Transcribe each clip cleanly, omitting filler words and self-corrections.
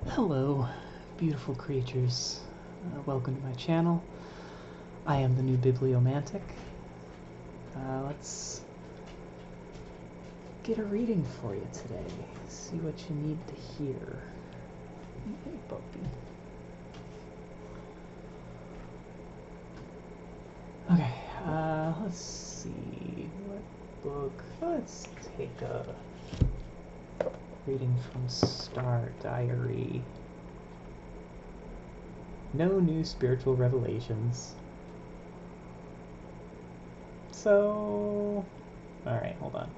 Hello, beautiful creatures. Welcome to my channel. I am the new Bibliomantic. Let's get a reading for you today. See what you need to hear. Hey, puppy. Okay, let's see. What book? Let's take a reading from Star Diary. No new spiritual revelations. So... Alright, hold on.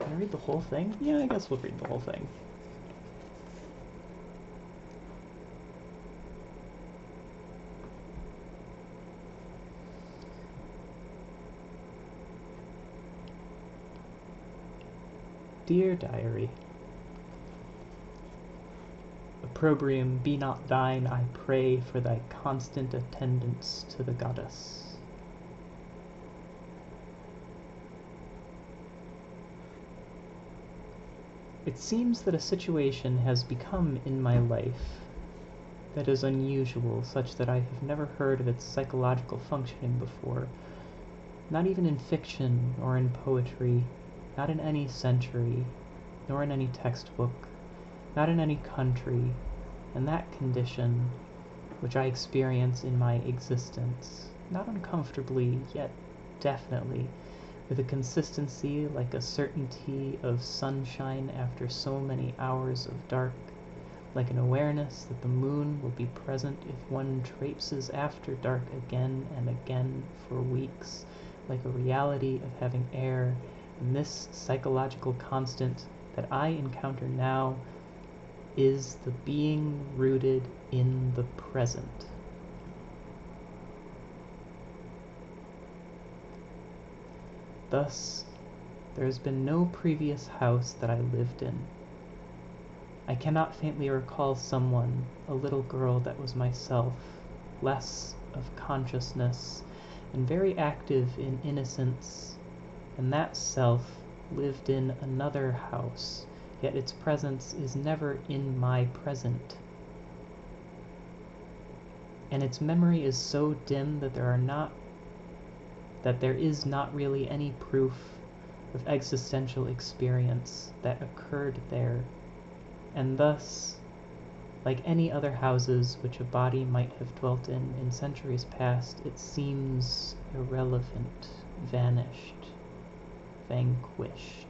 Can I read the whole thing? Yeah, I guess we'll read the whole thing. Dear Diary, opprobrium be not thine, I pray, for thy constant attendance to the goddess. It seems that a situation has become in my life that is unusual, such that I have never heard of its psychological functioning before, not even in fiction or in poetry, not in any century, nor in any textbook, not in any country, and that condition which I experience in my existence, not uncomfortably, yet definitely, with a consistency like a certainty of sunshine after so many hours of dark, like an awareness that the moon will be present if one traipses after dark again and again for weeks, like a reality of having air, and this psychological constant that I encounter now is the being rooted in the present. Thus, there has been no previous house that I lived in. I cannot faintly recall someone, a little girl that was myself, less of consciousness, and very active in innocence, and that self lived in another house, yet its presence is never in my present. And its memory is so dim that there is not really any proof of existential experience that occurred there, and thus, like any other houses which a body might have dwelt in centuries past, it seems irrelevant, vanished, vanquished.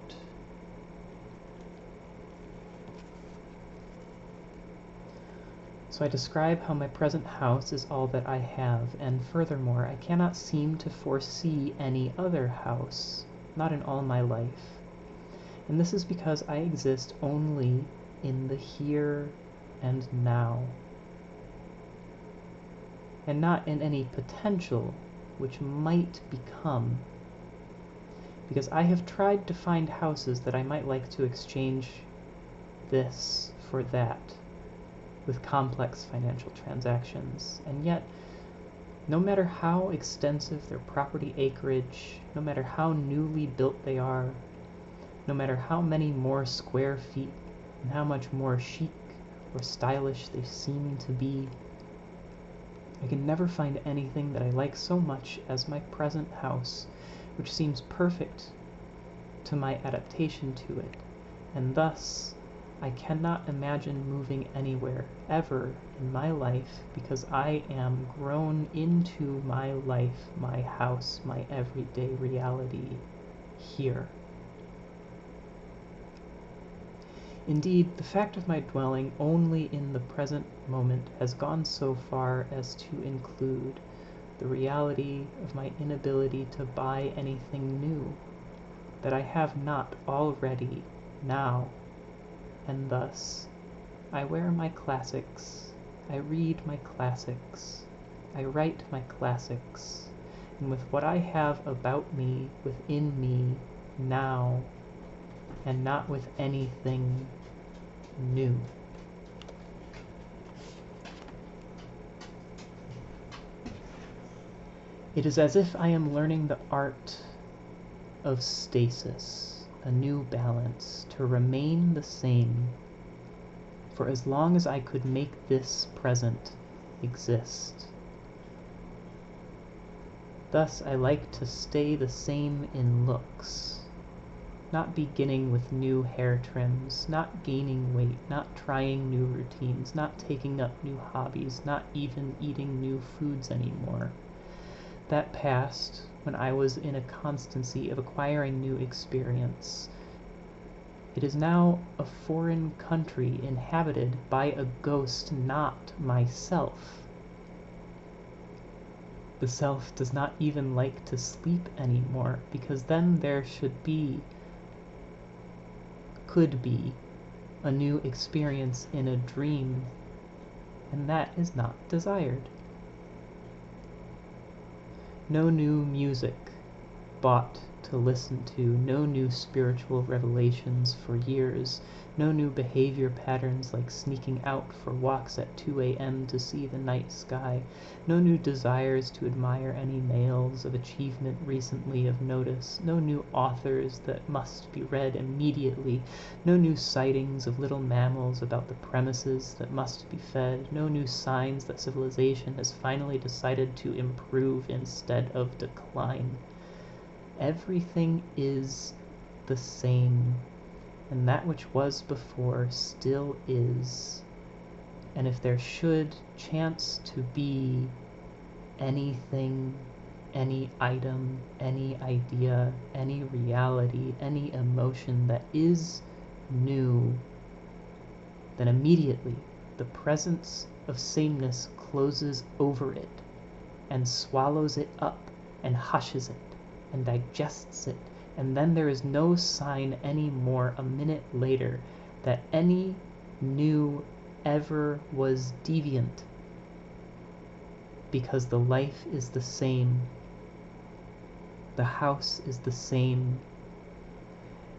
So I describe how my present house is all that I have, and furthermore, I cannot seem to foresee any other house, not in all my life. And this is because I exist only in the here and now, and not in any potential which might become, because I have tried to find houses that I might like to exchange this for that, with complex financial transactions, and yet, no matter how extensive their property acreage, no matter how newly built they are, no matter how many more square feet and how much more chic or stylish they seem to be, I can never find anything that I like so much as my present house, which seems perfect to my adaptation to it, and thus I cannot imagine moving anywhere, ever, in my life, because I am grown into my life, my house, my everyday reality, here. Indeed, the fact of my dwelling only in the present moment has gone so far as to include the reality of my inability to buy anything new that I have not already now. And thus, I wear my classics, I read my classics, I write my classics, and with what I have about me, within me, now, and not with anything new. It is as if I am learning the art of stasis, a new balance, to remain the same for as long as I could make this present exist. Thus I like to stay the same in looks, not beginning with new hair trims, not gaining weight, not trying new routines, not taking up new hobbies, not even eating new foods anymore. That past, when I was in a constancy of acquiring new experience, it is now a foreign country inhabited by a ghost, not myself. The self does not even like to sleep anymore, because then there could be a new experience in a dream, and that is not desired. No new music bought to listen to, no new spiritual revelations for years, no new behavior patterns like sneaking out for walks at 2 a.m. to see the night sky, no new desires to admire any males of achievement recently of notice, no new authors that must be read immediately, no new sightings of little mammals about the premises that must be fed, no new signs that civilization has finally decided to improve instead of decline. Everything is the same, and that which was before still is. And if there should chance to be anything, any item, any idea, any reality, any emotion that is new, then immediately the presence of sameness closes over it and swallows it up and hushes it and digests it, and then there is no sign any more a minute later that any new ever was deviant, because the life is the same, the house is the same,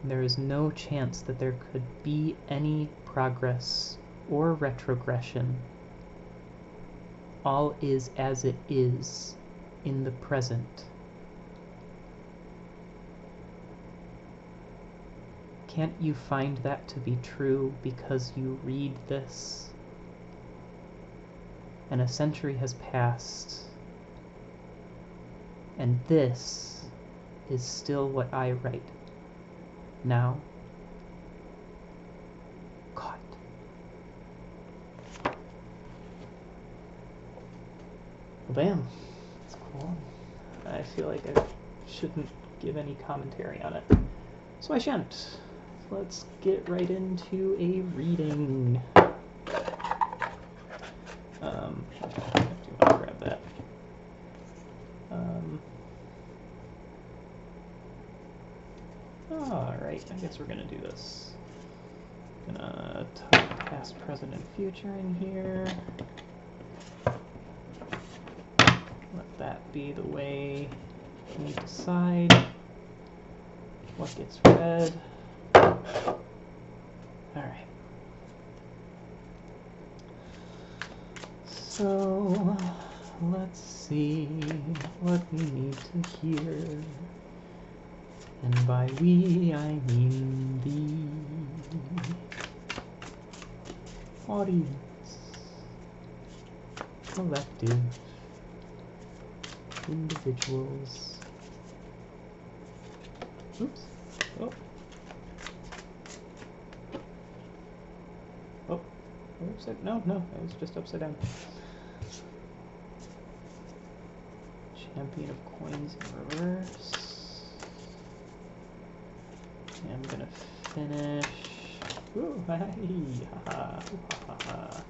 and there is no chance that there could be any progress or retrogression. All is as it is in the present. Can't you find that to be true because you read this? And a century has passed, and this is still what I write now. God. Well, damn. That's cool. I feel like I shouldn't give any commentary on it, so I shan't. Let's get right into a reading. I do want to grab that. Alright, I guess we're gonna do this. Gonna type past, present, and future in here. Let that be the way we decide what gets read. Alright. So, let's see what we need to hear. And by we, I mean the audience, collective, individuals. Oops. Oh. Oh. No, it was just upside down. Champion of coins in reverse. I'm gonna finish. Ooh, ha ha ha.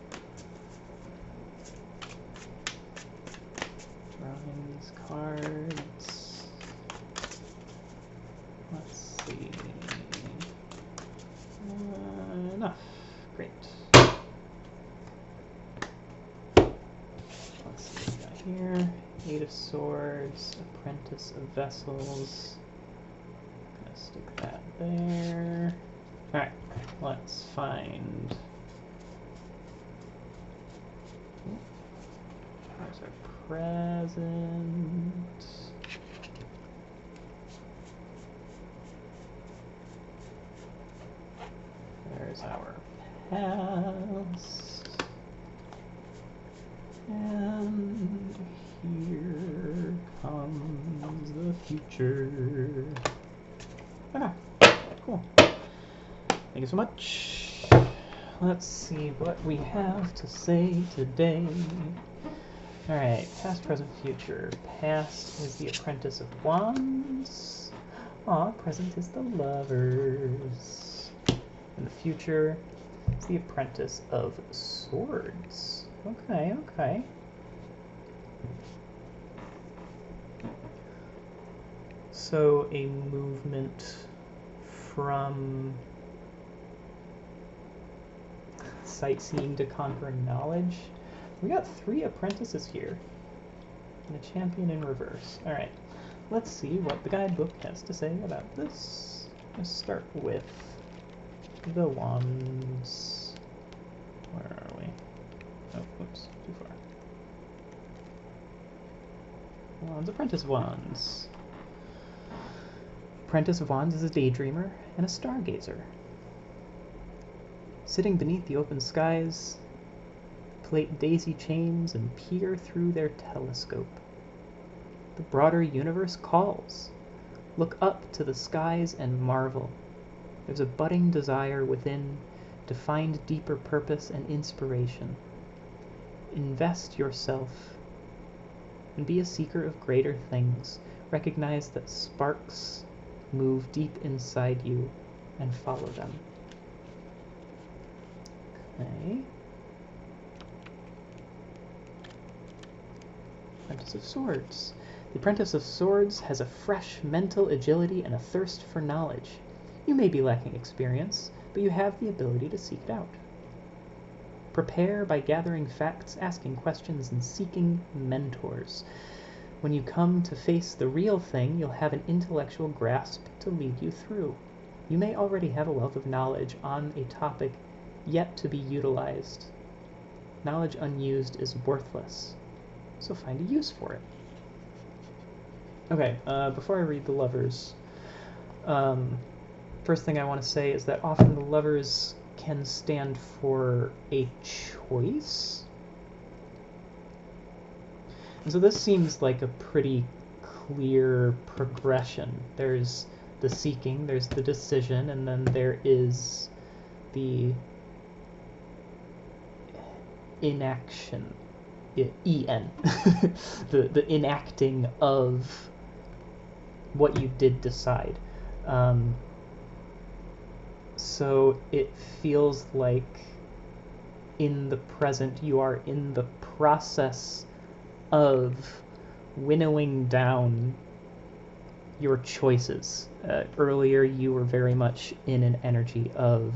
Drawing these cards. Let's see. Enough. Great. Let's see what we got here. 8 of Swords, Apprentice of Vessels. Gonna stick that there. Alright, let's find. There's our present. There's our past. And here comes the future. Okay, cool. Thank you so much. Let's see what we have to say today. Alright, past, present, future. Past is the Apprentice of Wands. Aw, present is the Lovers. And the future is the Apprentice of Swords. Okay, okay. So a movement from sightseeing to conquering knowledge. We got 3 apprentices here. And a champion in reverse. Alright, let's see what the guidebook has to say about this. Let's start with the wands. Where are we? Oh, whoops, too far. Wands, Apprentice of Wands. Apprentice of Wands is a daydreamer and a stargazer. Sitting beneath the open skies, plait daisy chains and peer through their telescope. The broader universe calls. Look up to the skies and marvel. There's a budding desire within to find deeper purpose and inspiration. Invest yourself and be a seeker of greater things. Recognize that sparks move deep inside you and follow them. Okay. Apprentice of Swords. The Apprentice of Swords has a fresh mental agility and a thirst for knowledge. You may be lacking experience, but you have the ability to seek it out. Prepare by gathering facts, asking questions, and seeking mentors. When you come to face the real thing, you'll have an intellectual grasp to lead you through. You may already have a wealth of knowledge on a topic yet to be utilized. Knowledge unused is worthless, so find a use for it. Okay, before I read the Lovers, first thing I want to say is that often the Lovers can stand for a choice. And so this seems like a pretty clear progression. There's the seeking, there's the decision, and then there is the inaction. En. the enacting of what you did decide. So it feels like in the present you are in the process of winnowing down your choices. Earlier you were very much in an energy of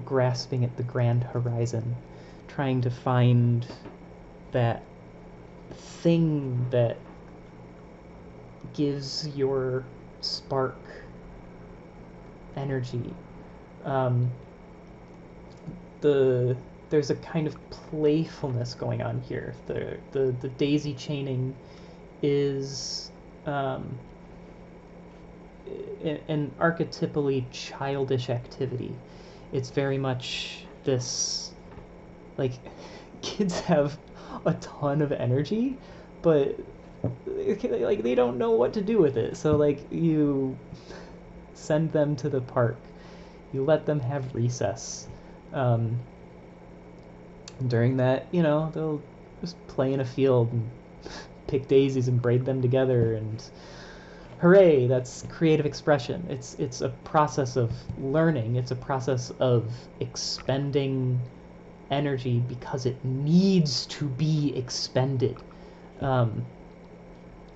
grasping at the grand horizon, trying to find that thing that gives your spark energy. There's a kind of playfulness going on here. The daisy chaining is an archetypally childish activity. It's very much this, like, kids have a ton of energy, but like they don't know what to do with it. So like you send them to the park, you let them have recess. During that, you know, they'll just play in a field and pick daisies and braid them together, and hooray, that's creative expression. It's a process of learning. It's a process of expending energy because it needs to be expended.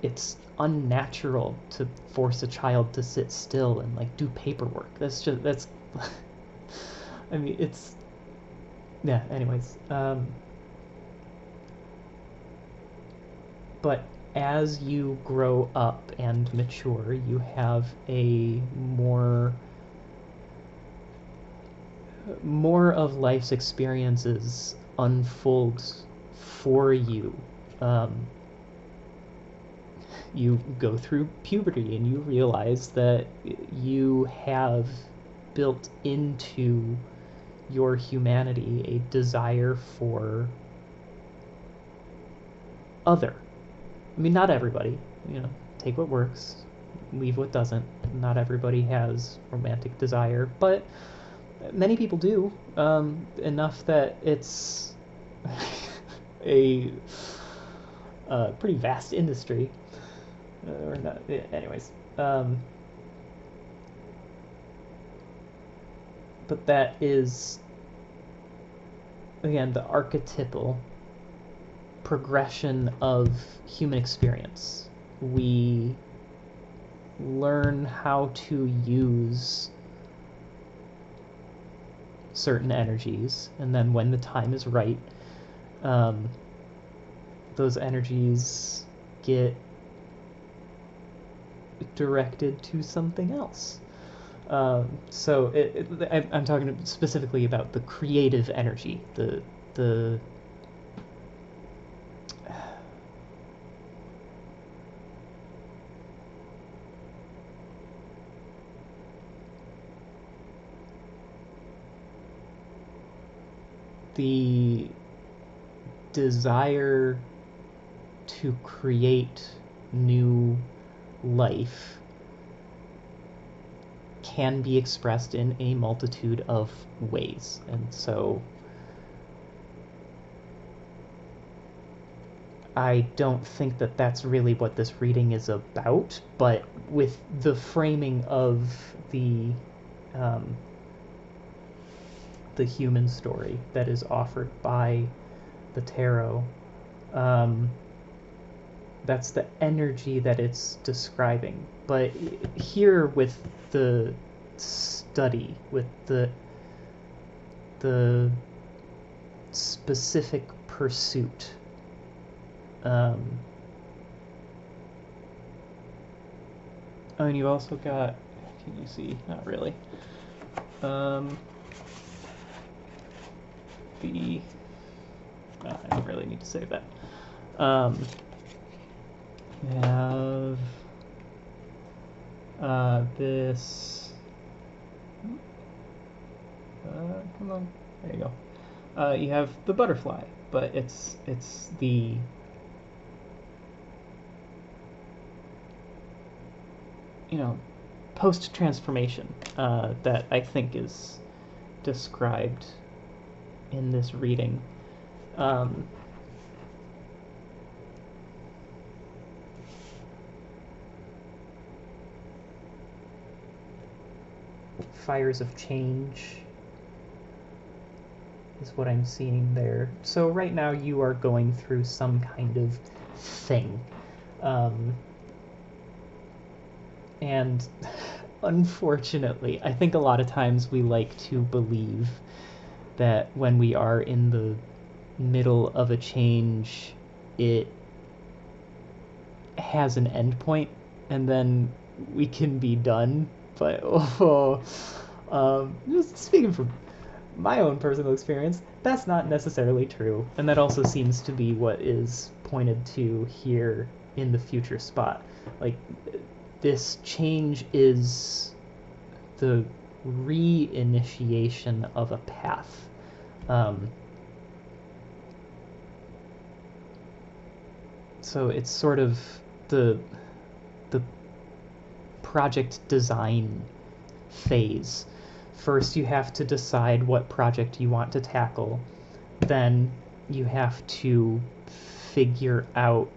It's unnatural to force a child to sit still and like do paperwork. That's I mean, it's, yeah, anyways. But as you grow up and mature, you have a more of life's experiences unfold for you. you go through puberty and you realize that you have built into your humanity a desire for other. I mean, not everybody, take what works, leave what doesn't. Not everybody has romantic desire, but many people do, enough that it's a pretty vast industry. Or not, anyways. But that is, again, the archetypal progression of human experience. We learn how to use certain energies, and then when the time is right, those energies get directed to something else. So I'm talking specifically about the creative energy, the desire to create new life can be expressed in a multitude of ways. And so I don't think that that's really what this reading is about, but with the framing of the human story that is offered by the tarot, that's the energy that it's describing. But here with the study, with the specific pursuit, oh, and you also got, can you see? Not really. I don't really need to save that. We have this. Come on, there you go. You have the butterfly, but it's the post-transformation that I think is described in this reading. Fires of change is what I'm seeing there. So right now you are going through some kind of thing. And unfortunately, I think a lot of times we like to believe that when we are in the middle of a change, it has an end point, and then we can be done. But just speaking from my own personal experience, that's not necessarily true, and that also seems to be what is pointed to here in the future spot. Like, this change is the reinitiation of a path. So it's sort of the project design phase. First, you have to decide what project you want to tackle. Then you have to figure out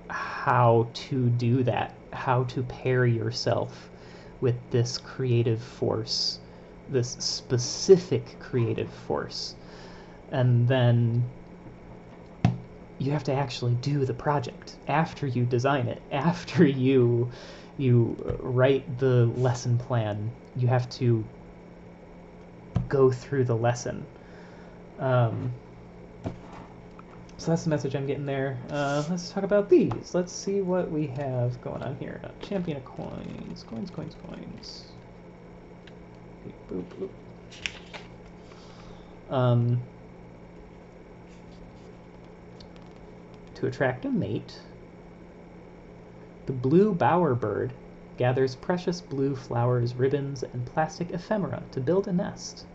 how to do that, how to pair yourself with this creative force, this specific creative force. And then you have to actually do the project after you design it, after you write the lesson plan. You have to go through the lesson. So that's the message I'm getting there. Let's talk about these. Let's see what we have going on here. Champion of coins. Coins. Okay, boop. to attract a mate. The blue bowerbird gathers precious blue flowers, ribbons, and plastic ephemera to build a nest.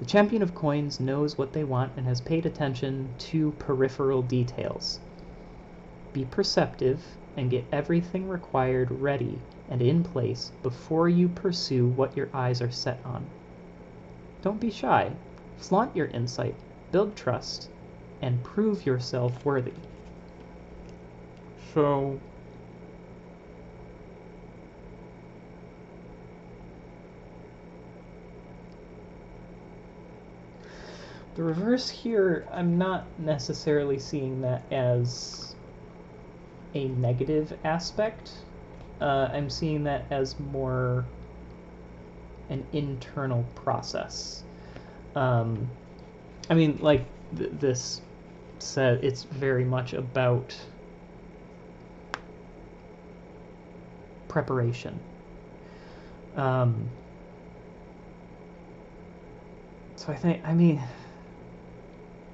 The champion of coins knows what they want and has paid attention to peripheral details. Be perceptive and get everything required ready and in place before you pursue what your eyes are set on. Don't be shy. Flaunt your insight, build trust, and prove yourself worthy. So, the reverse here, I'm not necessarily seeing that as a negative aspect. I'm seeing that as more an internal process. I mean, like this said, it's very much about preparation. So I mean,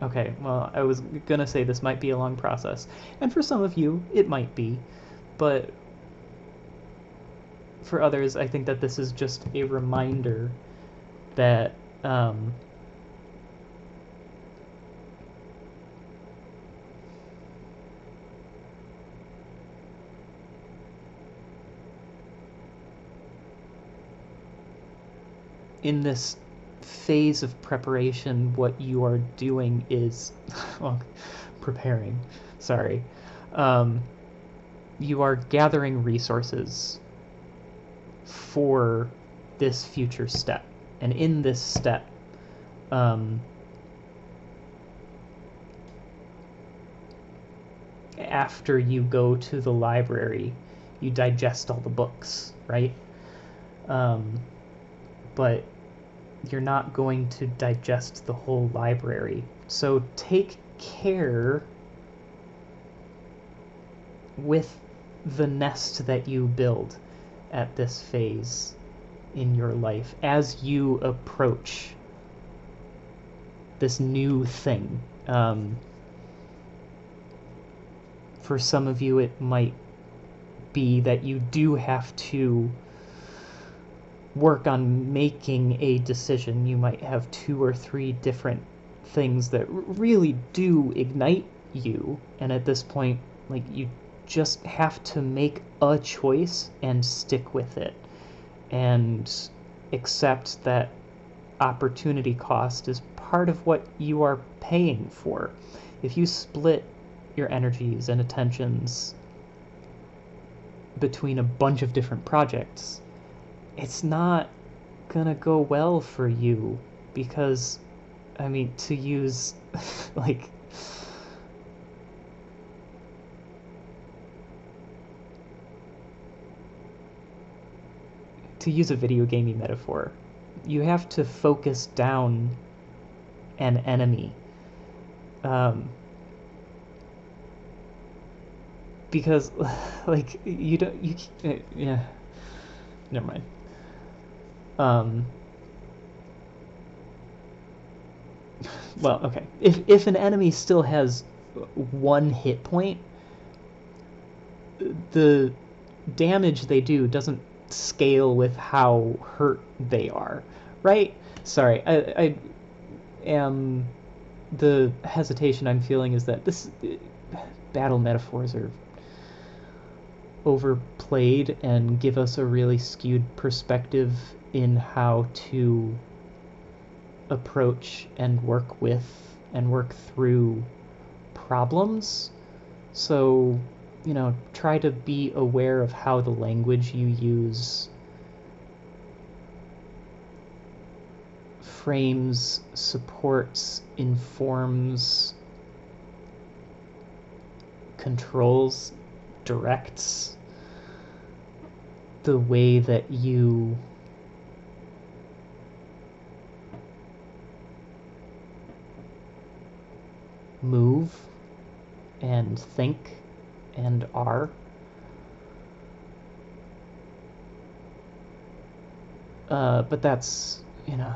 okay, well, I was gonna say this might be a long process, and for some of you, it might be, but for others, I think that this is just a reminder that in this phase of preparation, what you are doing is, well, preparing, sorry. You are gathering resources for this future step. And in this step, after you go to the library, you digest all the books, right? But you're not going to digest the whole library. So take care with the nest that you build at this phase in your life as you approach this new thing. For some of you, it might be that you do have to work on making a decision. You might have 2 or 3 different things that really do ignite you, and at this point, like, you just have to make a choice and stick with it and accept that opportunity cost is part of what you are paying for. If you split your energies and attentions between a bunch of different projects, it's not gonna go well for you, because, I mean, to use like to use a video gamey metaphor, you have to focus down an enemy, because like you yeah, never mind. Well, okay, if an enemy still has 1 hit point, the damage they do doesn't scale with how hurt they are, right? Sorry, I am, the hesitation I'm feeling is that this battle metaphors are overplayed and give us a really skewed perspective in how to approach and work with and work through problems. So, you know, try to be aware of how the language you use frames, supports, informs, controls, directs the way that you move and think and are. But that's, you know,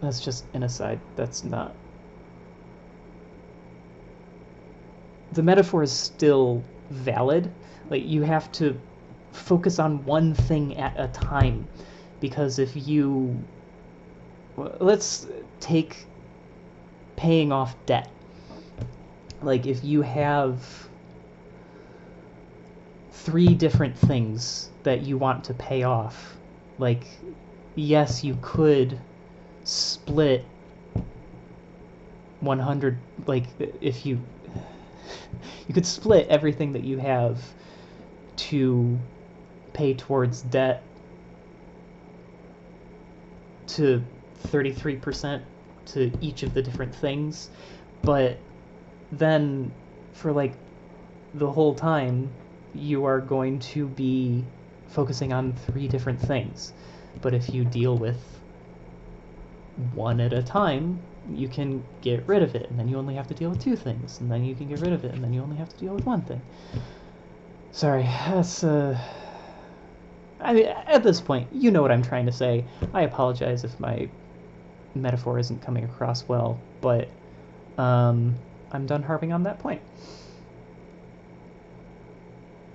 that's just an aside. That's not the metaphor is still valid. Like, you have to focus on one thing at a time, because if you, let's take paying off debt. Like, if you have 3 different things that you want to pay off, like, yes, you could split 100, like, if you could split everything that you have to pay towards debt to 33% to each of the different things, but then for like the whole time you are going to be focusing on 3 different things. But if you deal with one at a time, you can get rid of it, and then you only have to deal with 2 things, and then you can get rid of it, and then you only have to deal with 1 thing. Sorry, that's I mean, at this point, you know what I'm trying to say. I apologize if my metaphor isn't coming across well, but I'm done harping on that point.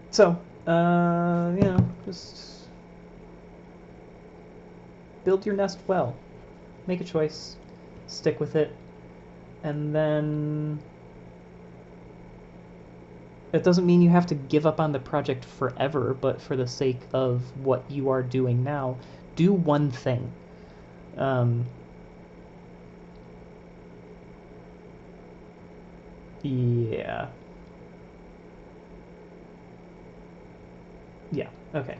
So, you know, just build your nest well. Make a choice, stick with it, and then it doesn't mean you have to give up on the project forever, but for the sake of what you are doing now, do one thing. Yeah. Yeah, okay.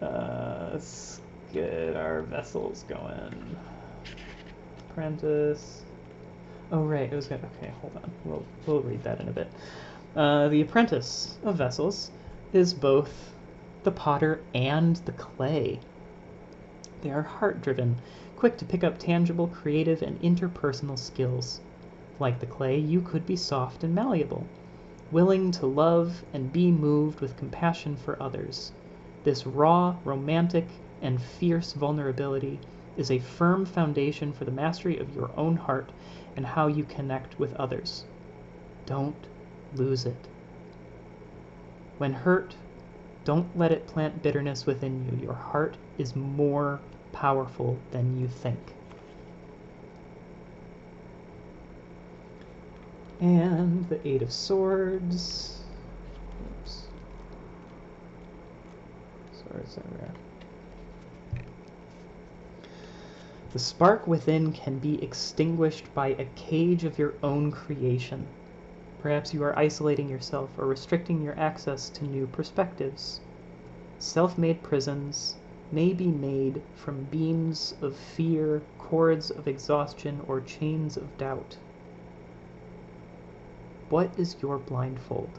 Let's get our vessels going. Apprentice. Oh, right, it was good. Okay, hold on. We'll read that in a bit. The apprentice of vessels is both the potter and the clay. They are heart-driven, quick to pick up tangible, creative, and interpersonal skills. Like the clay, you could be soft and malleable, willing to love and be moved with compassion for others. This raw, romantic, and fierce vulnerability is a firm foundation for the mastery of your own heart and how you connect with others. Don't lose it. When hurt, don't let it plant bitterness within you. Your heart is more powerful than you think. And the 8 of Swords. Oops. Swords everywhere. The spark within can be extinguished by a cage of your own creation. Perhaps you are isolating yourself or restricting your access to new perspectives. Self-made prisons may be made from beams of fear, cords of exhaustion, or chains of doubt. What is your blindfold?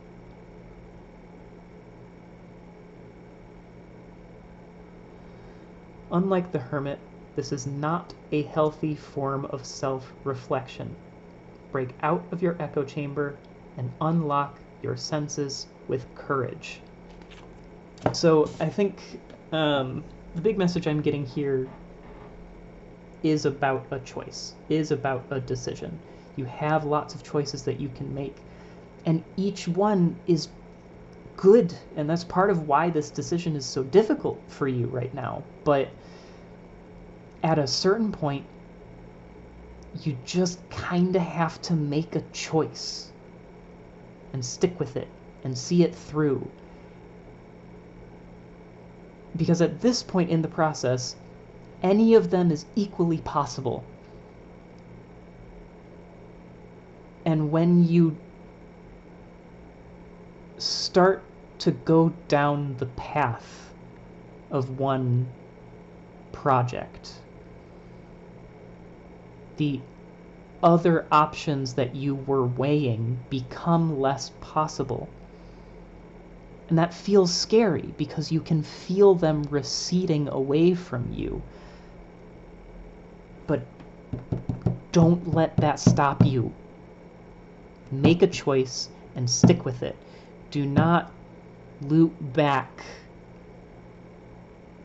Unlike the hermit, this is not a healthy form of self-reflection. Break out of your echo chamber and unlock your senses with courage. So I think the big message I'm getting here is about a choice, is about a decision. You have lots of choices that you can make, and each one is good, and that's part of why this decision is so difficult for you right now. But at a certain point, you just kind of have to make a choice and stick with it and see it through. Because at this point in the process, any of them is equally possible. And when you start to go down the path of one project, the other options that you were weighing become less possible. And that feels scary because you can feel them receding away from you. But don't let that stop you. Make a choice and stick with it. Do not loop back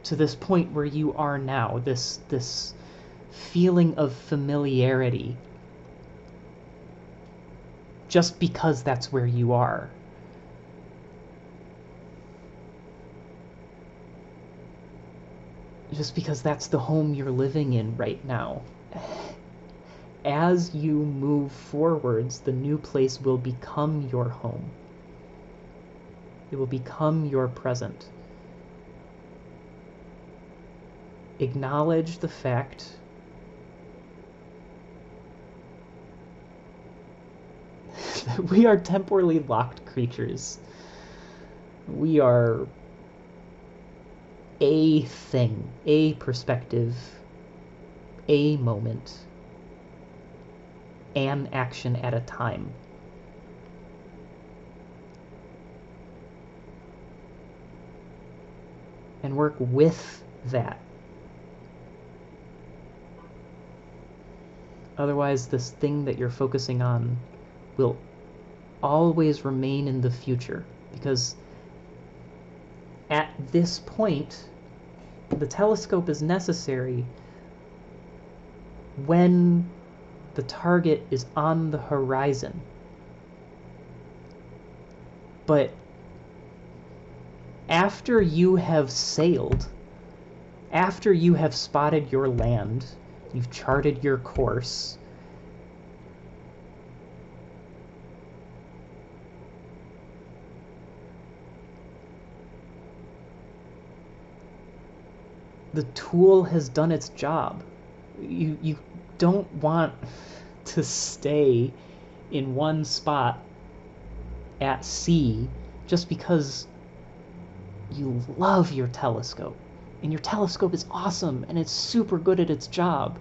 to this point where you are now, this feeling of familiarity. just because that's where you are. Just because that's the home you're living in right now. As you move forwards, the new place will become your home. It will become your present. Acknowledge the fact that we are temporally locked creatures. We are a thing, a perspective, a moment, an action at a time. And work with that. Otherwise, this thing that you're focusing on will always remain in the future, because at this point, the telescope is necessary when the target is on the horizon. But after you have sailed, after you have spotted your land, you've charted your course, the tool has done its job. You don't want to stay in one spot at sea just because you love your telescope. And your telescope is awesome and it's super good at its job.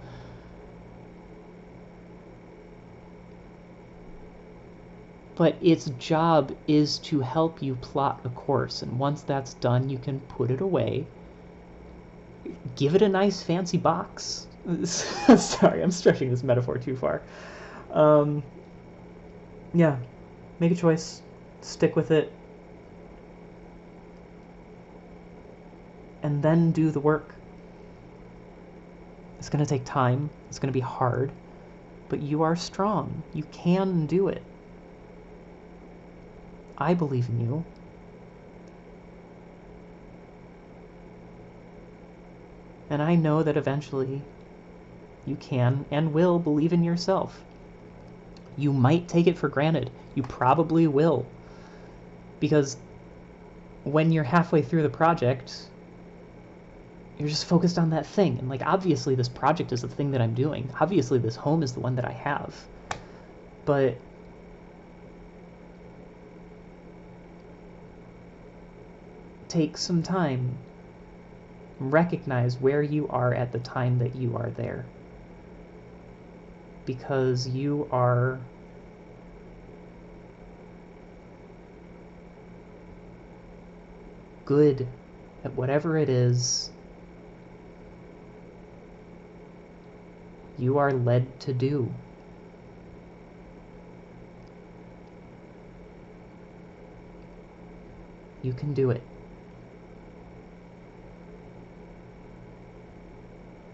But its job is to help you plot a course, and once that's done, you can put it away. Give it a nice fancy box. Sorry, I'm stretching this metaphor too far. Yeah, make a choice, stick with it, and then do the work. It's going to take time, it's going to be hard, but you are strong. You can do it. I believe in you. And I know that eventually you can and will believe in yourself. You might take it for granted. You probably will. Because when you're halfway through the project, you're just focused on that thing. And like, obviously this project is the thing that I'm doing. Obviously this home is the one that I have. But take some time. Recognize where you are at the time that you are there. Because you are good at whatever it is you are led to do. You can do it.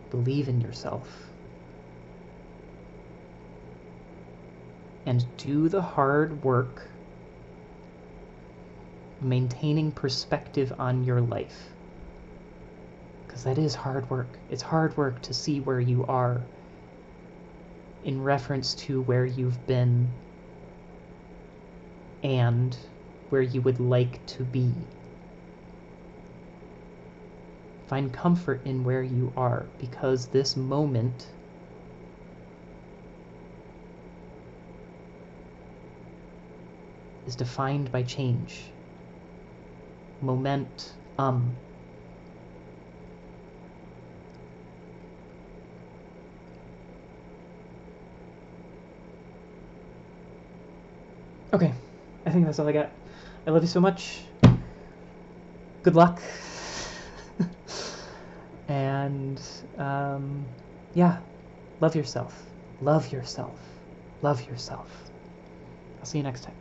Believe in yourself. And do the hard work maintaining perspective on your life. Because that is hard work. It's hard work to see where you are in reference to where you've been and where you would like to be. Find comfort in where you are, because this moment is defined by change. Momentum. Okay, I think that's all I got. I love you so much. Good luck. And yeah, love yourself. Love yourself. Love yourself. I'll see you next time.